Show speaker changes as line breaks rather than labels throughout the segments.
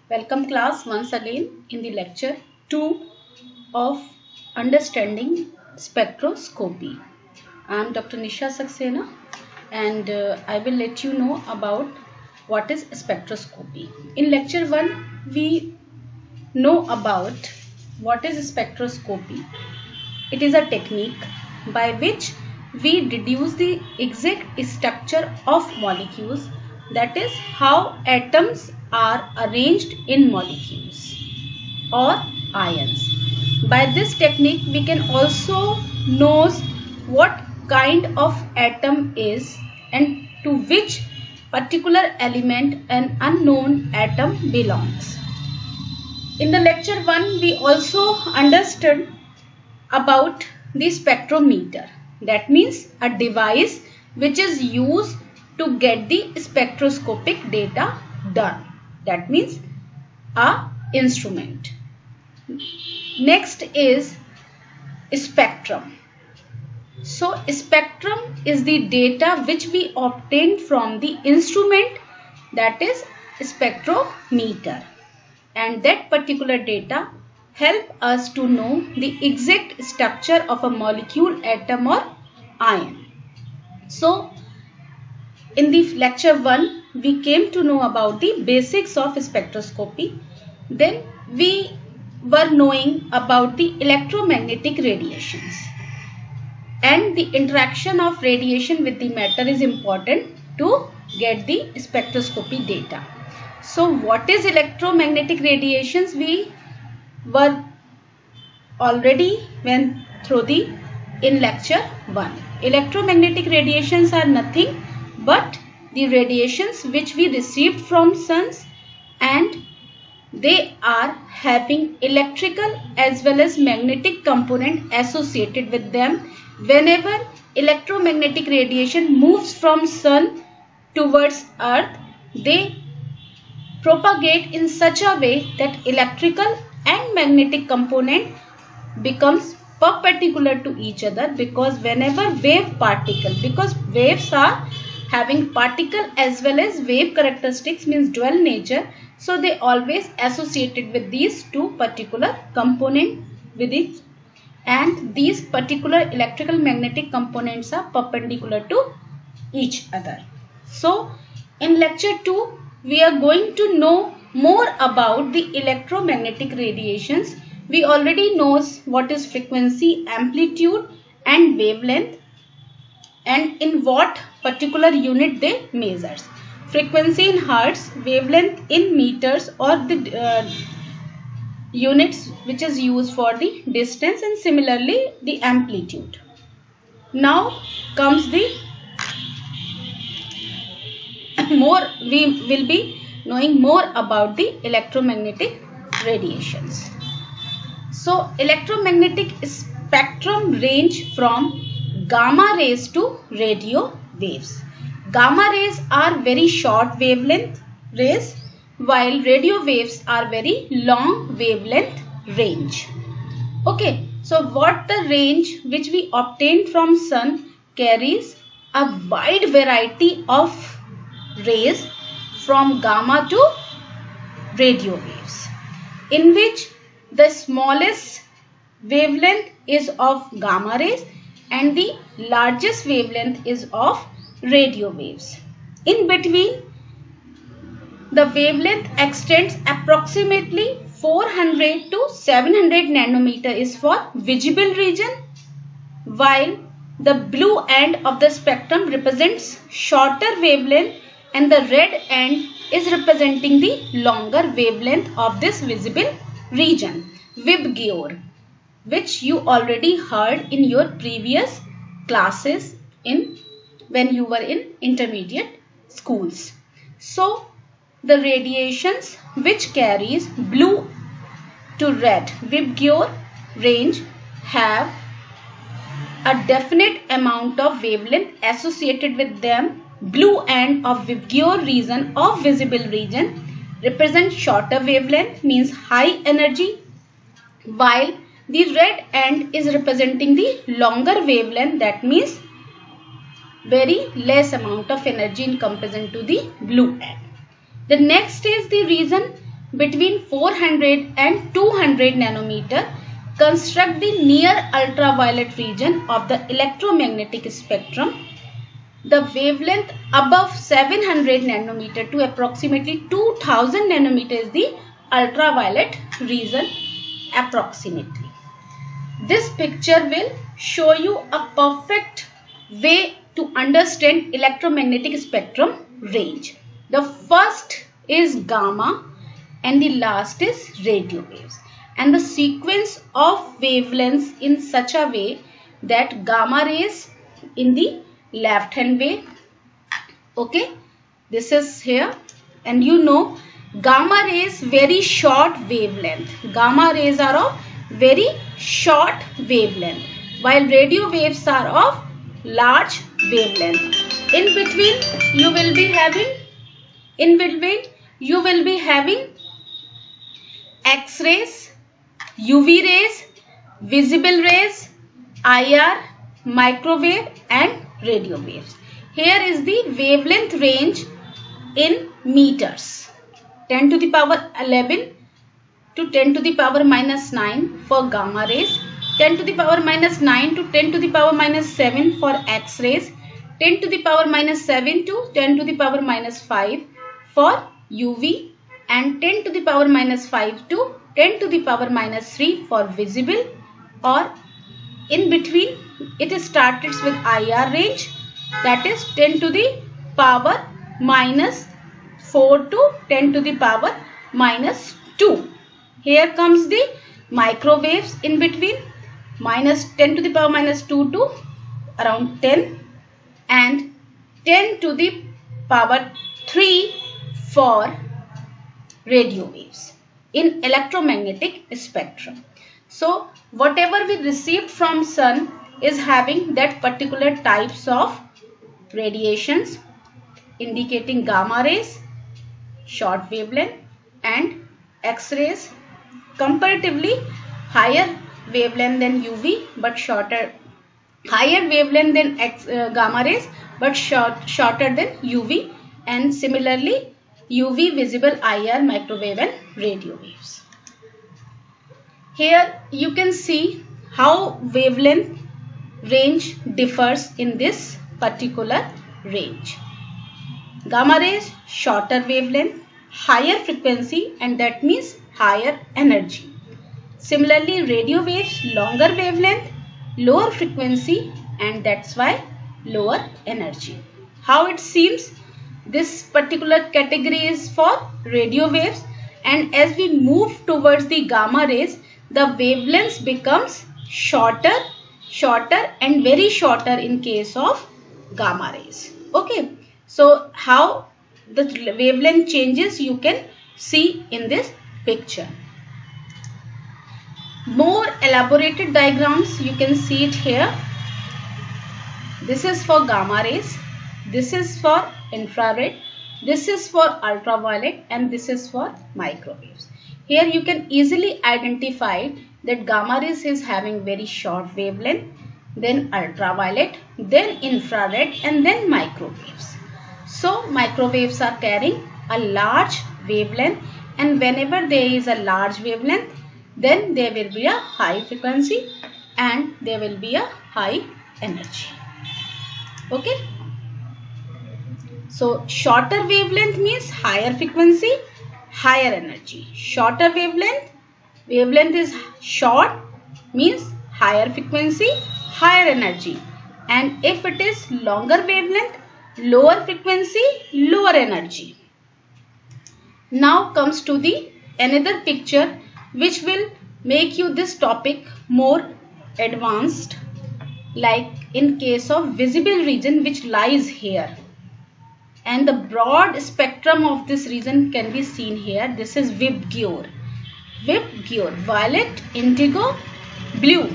Welcome class once again in the lecture 2 of Understanding Spectroscopy. I am Dr. Nisha Saxena and I will let you know about what is spectroscopy. In lecture 1 we know about what is spectroscopy. It is a technique by which we deduce the exact structure of molecules, that is how atoms are arranged in molecules or ions. By this technique we can also know what kind of atom is and to which particular element an unknown atom belongs. In the lecture 1 we also understood about the spectrometer. That means a device which is used to get the spectroscopic data done. That means a instrument. Next is spectrum. So spectrum is the data which we obtained from the instrument, that is spectrometer, and that particular data help us to know the exact structure of a molecule, atom or ion. So in the lecture 1 we came to know about the basics of spectroscopy. Then we were knowing about the electromagnetic radiations, and the interaction of radiation with the matter is important to get the spectroscopy data. So what is electromagnetic radiations? We were already went through in lecture 1. Electromagnetic radiations are nothing but the radiations which we received from suns, and they are having electrical as well as magnetic component associated with them. Whenever electromagnetic radiation moves from sun towards earth, they propagate in such a way that electrical and magnetic component becomes perpendicular to each other, because whenever because waves are having particle as well as wave characteristics, means dual nature, so they always associated with these two particular component with it, and these particular electrical magnetic components are perpendicular to each other. So in lecture 2 we are going to know more about the electromagnetic radiations. We already knows what is frequency, amplitude and wavelength, and in what particular unit they measures. Frequency in hertz, wavelength in meters or the units which is used for the distance, and similarly the amplitude. Now comes the we will be knowing more about the electromagnetic radiations. So electromagnetic spectrum range from gamma rays to radio waves. Gamma rays are very short wavelength rays, while radio waves are very long wavelength range. Okay, so what the range which we obtain from sun carries a wide variety of rays from gamma to radio waves, in which the smallest wavelength is of gamma rays and the largest wavelength is of radio waves. In between, the wavelength extends approximately 400 to 700 nanometer is for visible region, while the blue end of the spectrum represents shorter wavelength and the red end is representing the longer wavelength of this visible region, VIBGYOR, which you already heard in your previous classes when you were in intermediate schools. So the radiations which carries blue to red, VIBGYOR range, have a definite amount of wavelength associated with them. Blue end of VIBGYOR region of visible region represents shorter wavelength, means high energy, while the red end is representing the longer wavelength, that means very less amount of energy in comparison to the blue end. The next is the reason between 400 and 200 nanometer construct the near ultraviolet region of the electromagnetic spectrum. The wavelength above 700 nanometer to approximately 2000 nanometer is the ultraviolet region approximately. This picture will show you a perfect way to understand electromagnetic spectrum range. The first is gamma and the last is radio waves, and the sequence of wavelengths in such a way that gamma rays in the left hand way. Okay, this is here, and you know gamma rays very short wavelength. Gamma rays are of very short wavelength, while radio waves are of large wavelength. In between you will be having X-rays, UV rays, visible rays, IR, microwave and radio waves. Here is the wavelength range in meters. 10 to the power 11 to 10 to the power minus 9 for gamma rays, 10 to the power minus 9 to 10 to the power minus 7 for X-rays, 10 to the power minus 7 to 10 to the power minus 5 for UV, and 10 to the power minus 5 to 10 to the power minus 3 for visible. Or in between it starts with IR range, that is 10 to the power minus 4 to 10 to the power minus 2. Here comes the microwaves in between, minus 10 to the power minus 2 to around 10, and 10 to the power 3 for radio waves in electromagnetic spectrum. So whatever we received from sun is having that particular types of radiations, indicating gamma rays, short wavelength, and X-rays, comparatively higher wavelength than UV but shorter, higher wavelength than gamma rays but shorter than UV, and similarly UV, visible, IR, microwave and radio waves. Here you can see how wavelength range differs in this particular range. Gamma rays shorter wavelength, higher frequency, and that means higher energy. Similarly radio waves longer wavelength, lower frequency, and that's why lower energy. How it seems? This particular category is for radio waves, and as we move towards the gamma rays, the wavelengths becomes shorter and very shorter in case of gamma rays. Okay, so how the wavelength changes you can see in this picture. More elaborated diagrams you can see it here. This is for gamma rays, this is for infrared, this is for ultraviolet, and this is for microwaves. Here you can easily identify that gamma rays is having very short wavelength, then ultraviolet, then infrared, and then microwaves. So microwaves are carrying a large wavelength, and whenever there is a large wavelength, then there will be a high frequency and there will be a high energy. Okay. So shorter wavelength means higher frequency, higher energy. Shorter wavelength is short means higher frequency, higher energy. And if it is longer wavelength, lower frequency, lower energy. Now comes to the another picture which will make you this topic more advanced, like in case of visible region which lies here, and the broad spectrum of this region can be seen here. This is VIBGYOR, violet, indigo, blue,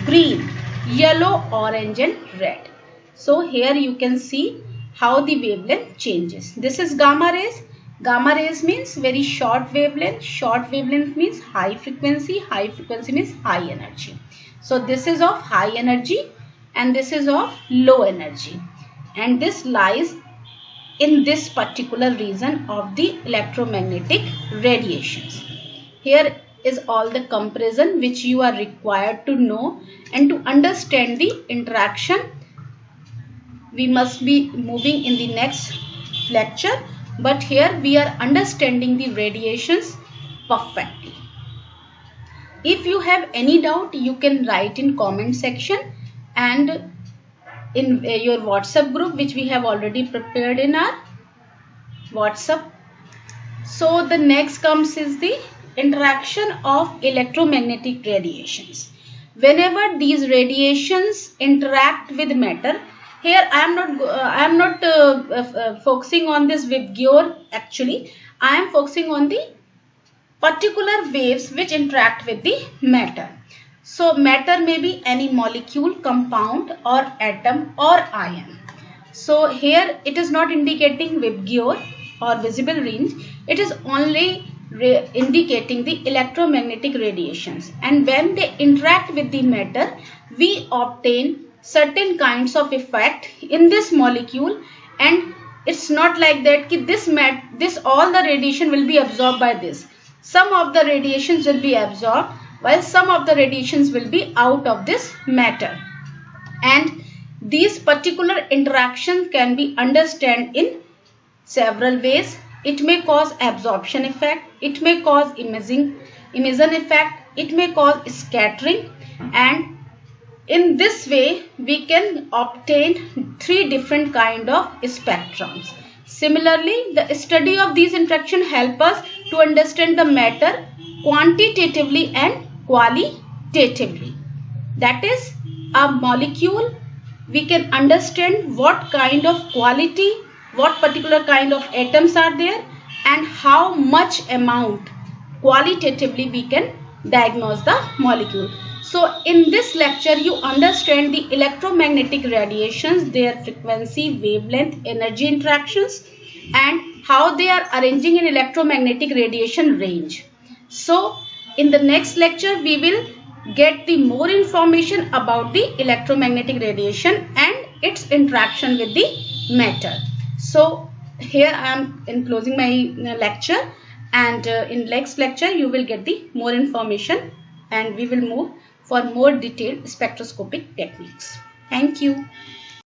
green, yellow, orange and red. So here you can see how the wavelength changes. This is gamma rays. Gamma rays means very short wavelength. Short wavelength means high frequency. High frequency means high energy. So this is of high energy and this is of low energy. And this lies in this particular region of the electromagnetic radiations. Here is all the comparison which you are required to know, and to understand the interaction we must be moving in the next lecture, but here we are understanding the radiations perfectly. If you have any doubt, you can write in comment section and in your WhatsApp group, which we have already prepared in our WhatsApp. So the next comes is the interaction of electromagnetic radiations. Whenever these radiations interact with matter, here I am not focusing on this Vibgyor actually. I am focusing on the particular waves which interact with the matter. So matter may be any molecule, compound or atom or ion. So here it is not indicating Vibgyor or visible range. It is only indicating the electromagnetic radiations, and when they interact with the matter, we obtain certain kinds of effect in this molecule. And it's not like that ki this all the radiation will be absorbed by this. Some of the radiations will be absorbed while some of the radiations will be out of this matter, and these particular interactions can be understood in several ways. It may cause absorption effect, it may cause emission effect, it may cause scattering, and in this way we can obtain three different kind of spectrums. Similarly, the study of these interactions help us to understand the matter quantitatively and qualitatively. That is, a molecule, we can understand what kind of quality, what particular kind of atoms are there, and how much amount qualitatively we can diagnose the molecule. So in this lecture you understand the electromagnetic radiations, their frequency, wavelength, energy interactions, and how they are arranging in electromagnetic radiation range. So in the next lecture we will get the more information about the electromagnetic radiation and its interaction with the matter. So here I am closing my lecture, and in next lecture you will get the more information and we will move for more detailed spectroscopic techniques. Thank you.